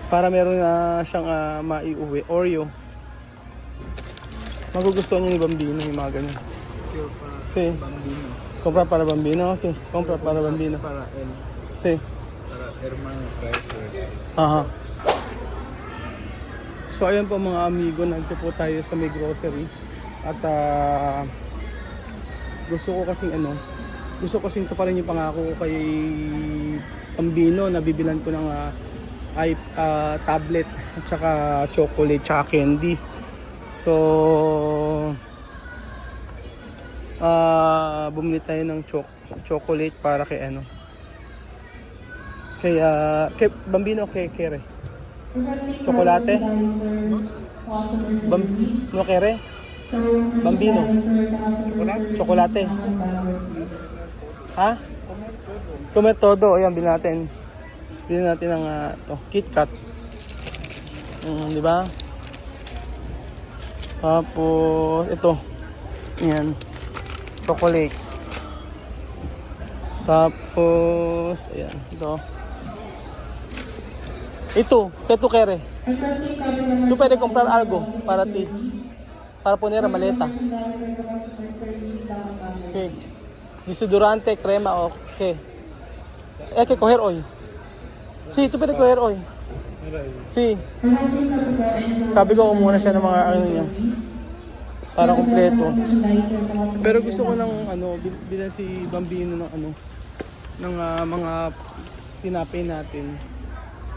Para meron na siyang maiuwi. Oreo. Magugustuhan niyo ni Bambino yung mga ganyan. Sí. Bambino. Compra para Bambino. Okay. Compra para Bambino. Para él. Sí. Para hermano Chrysler. Aha. So ayun po mga amigo, nandito po tayo sa may grocery. At gusto ko kasing tuparin yung pangako ko kay Bambino na bibilan ko ng tablet at saka chocolate tsaka candy. So bumili tayo ng chocolate para kay kay Bambino, kay Kere. Chocolate? No Kere? Bambino. Chocolate. Ha? Comer todo. Ayan, bilhin natin. Bilhin natin ng KitKat. Di ba? Tapos, ito. Ayan. Chocolate. Tapos, ayan. Ito, ¿qué tú quieres? Tú puedes comprar algo para ti. Para poner a maleta. Sí. Desodorante, crema o qué. Hay que coger hoy. Sí, tú puedes coger hoy. Sí. Sabi ko muna siya ng mga niya. Para kumpleto. Pero gusto ko ng bilan si Bambino ng mga tinapay natin.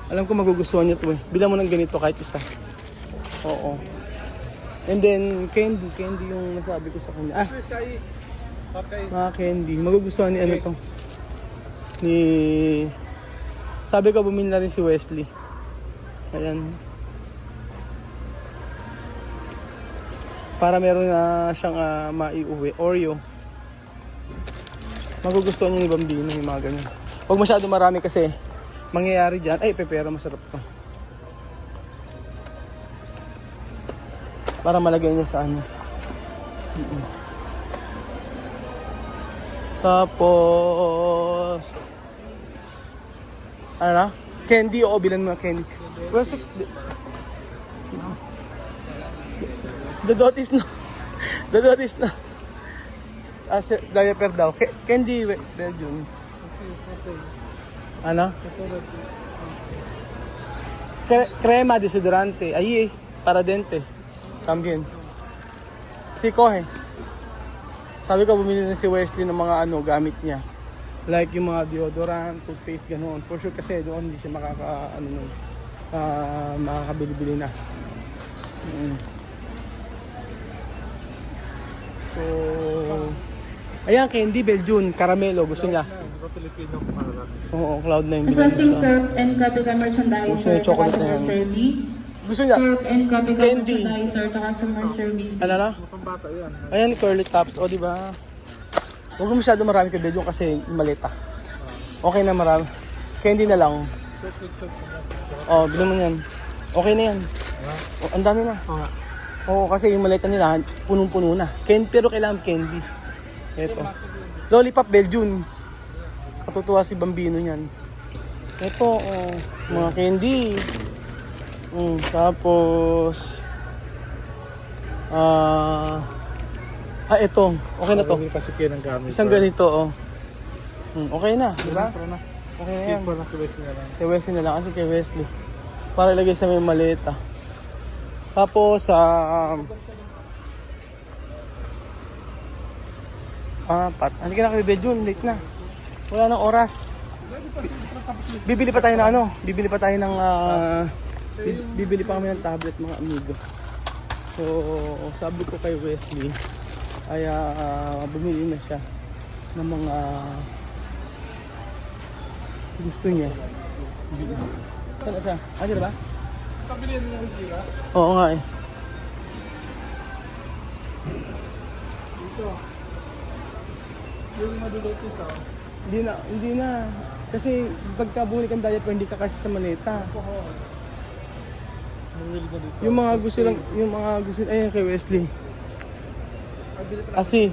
Alam ko magugustuhan niya to eh. Bilang mo ng ganito kahit isa. Oo. And then, candy yung nasabi ko sa kanya. Mga candy. Magugustuhan ni to. Sabi ko bumili na rin si Wesley. Ayan. Para meron na siyang maiuwi. Oreo. Magugustuhan niya ni Bambino yung mga ganyan. Huwag masyado marami kasi mangyayari dyan. Ay, pepero, masarap to. Para malagay niya sa Tapos na? Candy, o bilan mo candy. Where's the dot is no. The dot is no. Diaper daw. Candy, Belgium. Ano? Crema, desodorante. Ahí, para dente. También. Si coge. Sabi ko bumili na si Wesley ng mga gamit niya. Like yung mga deodorant, toothpaste, ganoon. For sure kasi doon hindi siya makakabili-bili na. So, ayan, candy, Belgium, caramelo, gusto niya. Oo, Cloud9 bilhin Requesting siya. syrup and copy ka merchandise Gusto niya chocolate na yan. service. Gusto niya. Syrup and copy ka Candy. merchandise to customer service. Ano na? Pambata yan. Ayan, curly tops. O, di ba? Huwag mo masyado marami kay Belgium kasi malita. Okay na marami. Candy na lang. O, bilhin mo yan. Okay na yan. O, ang dami na. Oo, kasi yung malita nila, punong-puno na. Pero kailangan candy. Ito. Lollipop Belgium. Matutuwa si Bambino niyan. Ito, mga candy. Tapos ito. Okay na to. Kasi kaya ng gamit. Isang ganito, okay na, di ba? Okay na yan. Kay Wesley na lang. Kasi kay Wesley. Para ilagay sa may maleta. Tapos, hindi ka na kay Belgium. Late na. Wala nang oras. Bibili pa tayo ng bibili pa kami ng tablet, mga amigo. So, sabi ko kay Wesley ay bumili na siya ng mga gusto niya. Saan siya? Diyan ba? Pabilihan mo yung sila. Oo nga eh. Dito. Yung madulot isa. Hindi na. Kasi pagka bumili kang diet, hindi ka kasi sa maleta. Yung mga gusto ayun kay Wesley. Asi,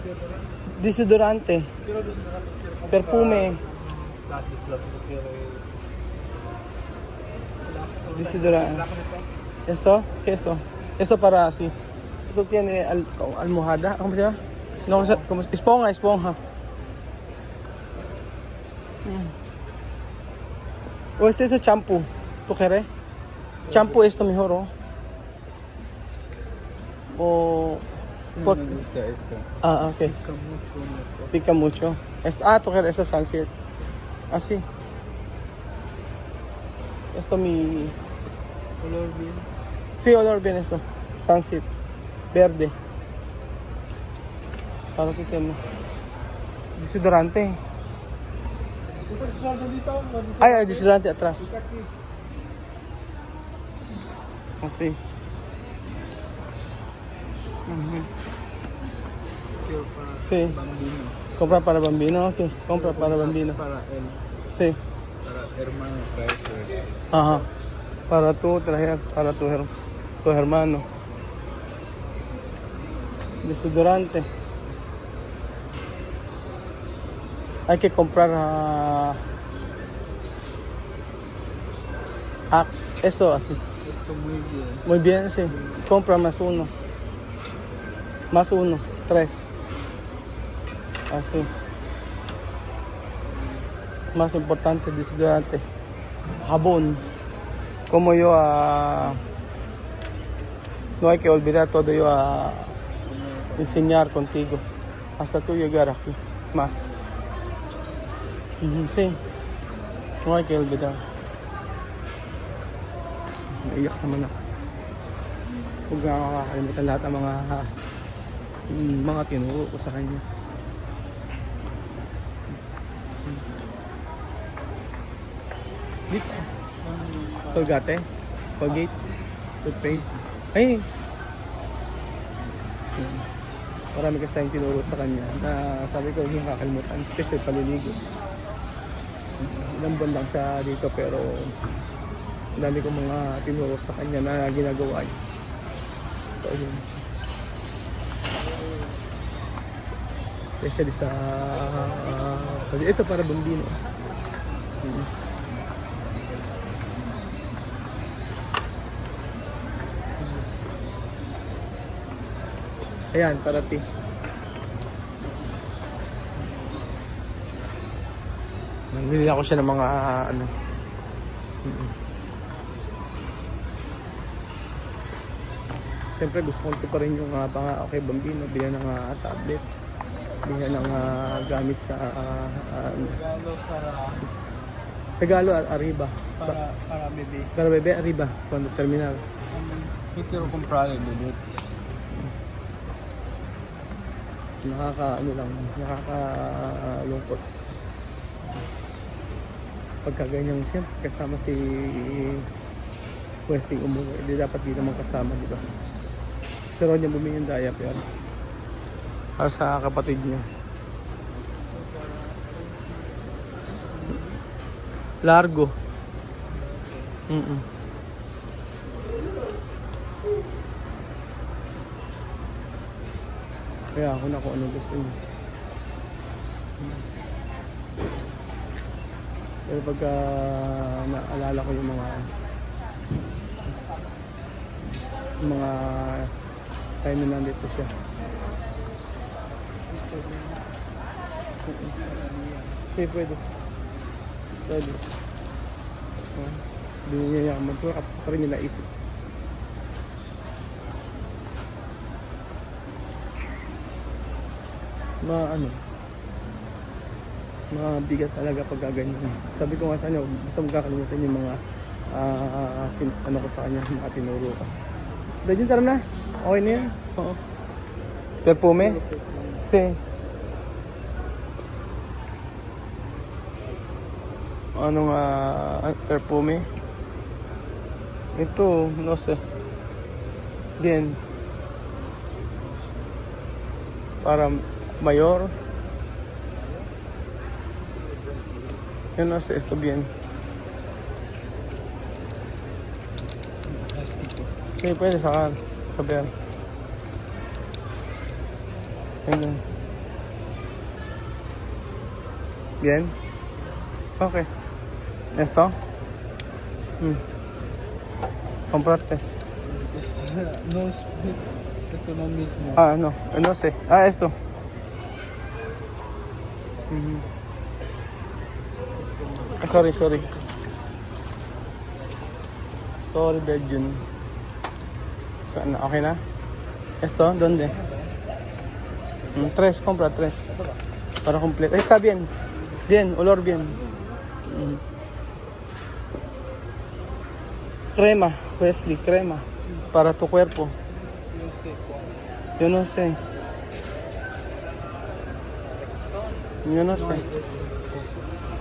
desodorante, perfume. Desodorante. Esto? ¿Qué es esto? Esto para así. Esto tiene almohada. ¿Cómo se llama? No, como esponja, esponja. O este es el champú. ¿Tú quieres? Champú esto mejor, ¿o? O... No me gusta esto. Ah, ok. Pica mucho en las ojos. Pica mucho. ¿tú quieres? Esto es sunset. Así. Esto mi... Color bien. Sí, olor bien esto. Sunset. Verde. Para que tiene. Desodorante. ¿Tú puedes usar dito? Ay, desodorante atrás. Pica aquí. Así. Ujú. Quiero para Sí. bambino. Compra para bambino. Ok. Compra para bambino. Para él. Sí. Para hermano trae su regalo. Ajá. Para tú traer, para tu hermano. Desodorante. Hay que comprar Axe. Eso así. Esto muy bien. Muy bien, sí. Compra más uno. Más uno. 3. Así. Más importante, desodorante. Jabón. Como yo no hay que olvidar todo yo a enseñar contigo. Hasta tú llegar aquí. Más. Sí. No hay que olvidar. Naiyak naman ako. Huwag nga kakakalimutan lahat ng mga tinuro ko sa kanya. Dito. Colgate. Colgate. Toothpaste. Ay! Marami kasi tayong tinuro sa kanya na sabi ko huwag yung kakalimutan. Especially paliligo. Ilang buwan lang siya dito pero dami ko mga tinuro sa kanya na ginagawa niya. So, yun. Especially sa ito para bambino. Ayan, para ti. Nagbili ako siya ng mga ano. Siyempre gusto ko pa rin yung okay, bambino, bilhan ng tablet, bilhan ng gamit sa Regalo para regalo at arriba. para bebe. Para bebe arriba, cuando terminal. Yo quiero comprar el Lutis. Nakakalungkot. Pagka ganyan siya, kasama si Westing umuwi, hindi dapat di naman kasama, di ba? Si Ron niya bumili yung diaper para sa kapatid niya. Largo. Kaya ako na kung ano gusto niya. Pero pagka naalala ko yung mga time na nandito siya. Okay, pwede. Pwede. Hindi niya yaman. Pero pa rin nila isip. Mabigat talaga pag gaganyan. Sabi ko nga sa inyo, basta magkakalimutan yung mga ano ko sa kanya, mga tinuro ko. Dahil tara na. Okay na yan. Oo. Perfume? Si. Anong perfume? Ito, no sé. Bien. Para mayor. Yo no sé, esto bien. Sí, puede sacar. Copiar. Ayun. Bien. Okay. ¿Esto? Comprar tres. No split. Esto no mismo. Ah, no. No sé. Ah, esto. Mhm. Ah, sorry. Sorry, Belgian. Saan na? Okay na? Esto, ¿dónde? Tres, compra tres. Para completo. Está bien. Bien, olor bien. Crema, Wesley, crema. Para tu cuerpo. No sé cuál. Yo no sé. Yo no sé.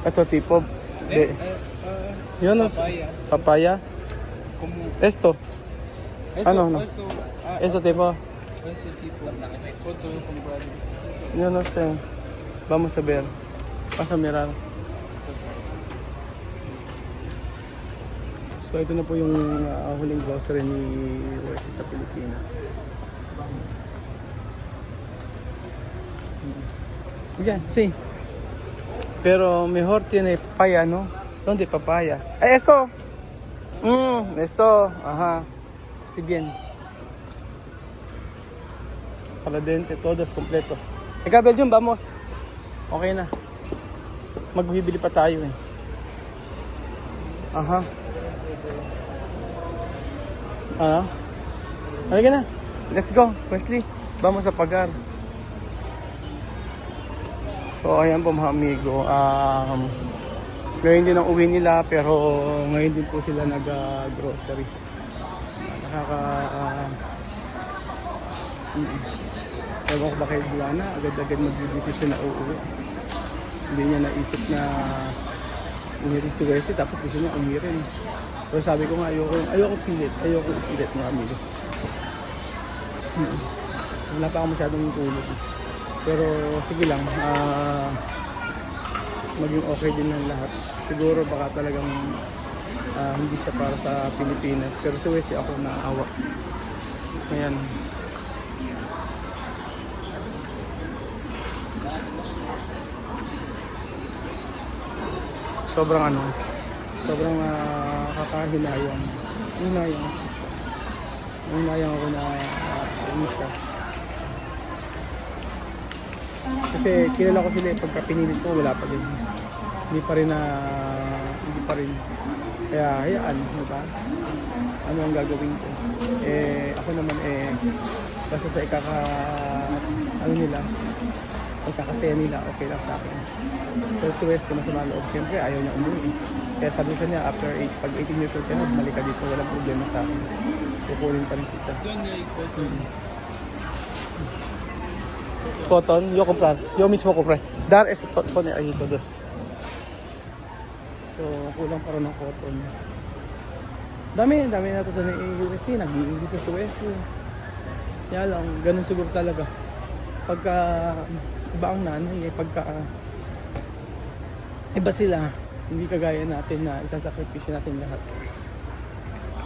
Esto tipo de... Yo no sé. Papaya. Papaya. Como Esto. esto, No. Esto, Esto tipo. ese tipo. ¿Cuánto voy a comprar? Yo no sé. Vamos a ver. Vamos a mirar. So ito na po yung huling grocery ni Wesley sa Pilipinas. Yan, sí. Pero mejor tiene papaya, ¿no? ¿Dónde papaya? Esto. Esto. Ajá. Sí, bien. Para dente, todos completo. Eka, Belgium, vamos. Okay na. Magbibili pa tayo eh. Aha. Ano? Halika na. Let's go, Wesley. Vamos sa Pagar. So, ayan po mga amigo. Ngayon din ang uwi nila, pero ngayon din po sila nag-grocery. Ewan ko ba kay Buwana, agad-agad mag-decision na uuwi. Hindi niya naisip na umirin si Wesley, tapos gusto niya umirin. So sabi ko nga, ayoko pilit mga amigo. Wala pa ako masyadong tulog. Pero sige lang, maging okay din ng lahat. Siguro baka talagang hindi siya para sa Pilipinas. Pero si Wesley ako naawa. Ayan. Sobrang kakahinayang. Hinayang ako na umista. Kasi kilala ko sila pagka pinilit ko wala pa din. Hindi pa rin. Kaya hayaan, diba? Ano ang gagawin ko? Ako naman basta sa ikakasaya nila, okay lang sa akin. So si West, kung masama loob, siyempre ayaw niya umuwi. Kaya sabi ko niya, after pag 18 years old ka na, bumalik ka dito, walang problema sa akin. Kukunin pa rin kita. Cotton, yo comprar. Yo mismo compré. Dar es pone ahí todos. So, kulang pa rin ng cotton. Dami na ito sa UST. Nag-i-English sa UST. Kaya lang, ganun siguro talaga. Pagka iba ang nanay, pagka iba sila, hindi kagaya natin na isasakripisyo natin lahat.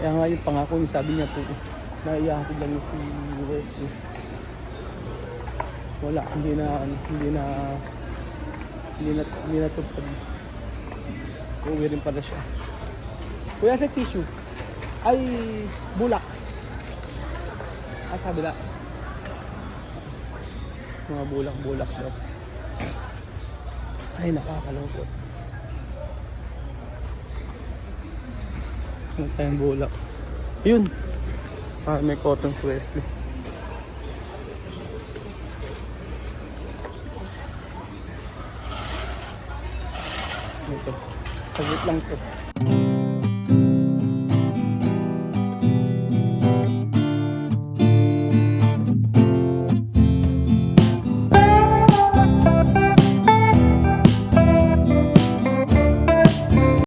Kaya nga yung pangako niya, sabi niya po, naiyahatid lang yung si Wesley. Wala, hindi na tupad. Uuwi rin pala siya. Kuya, sa tissue ay bulak. At kabila. Mga bulak daw. Ay, nakakalungkot. Ano tayong bulak? Yun. May cotton si Wesley. Ito. Saglit lang to.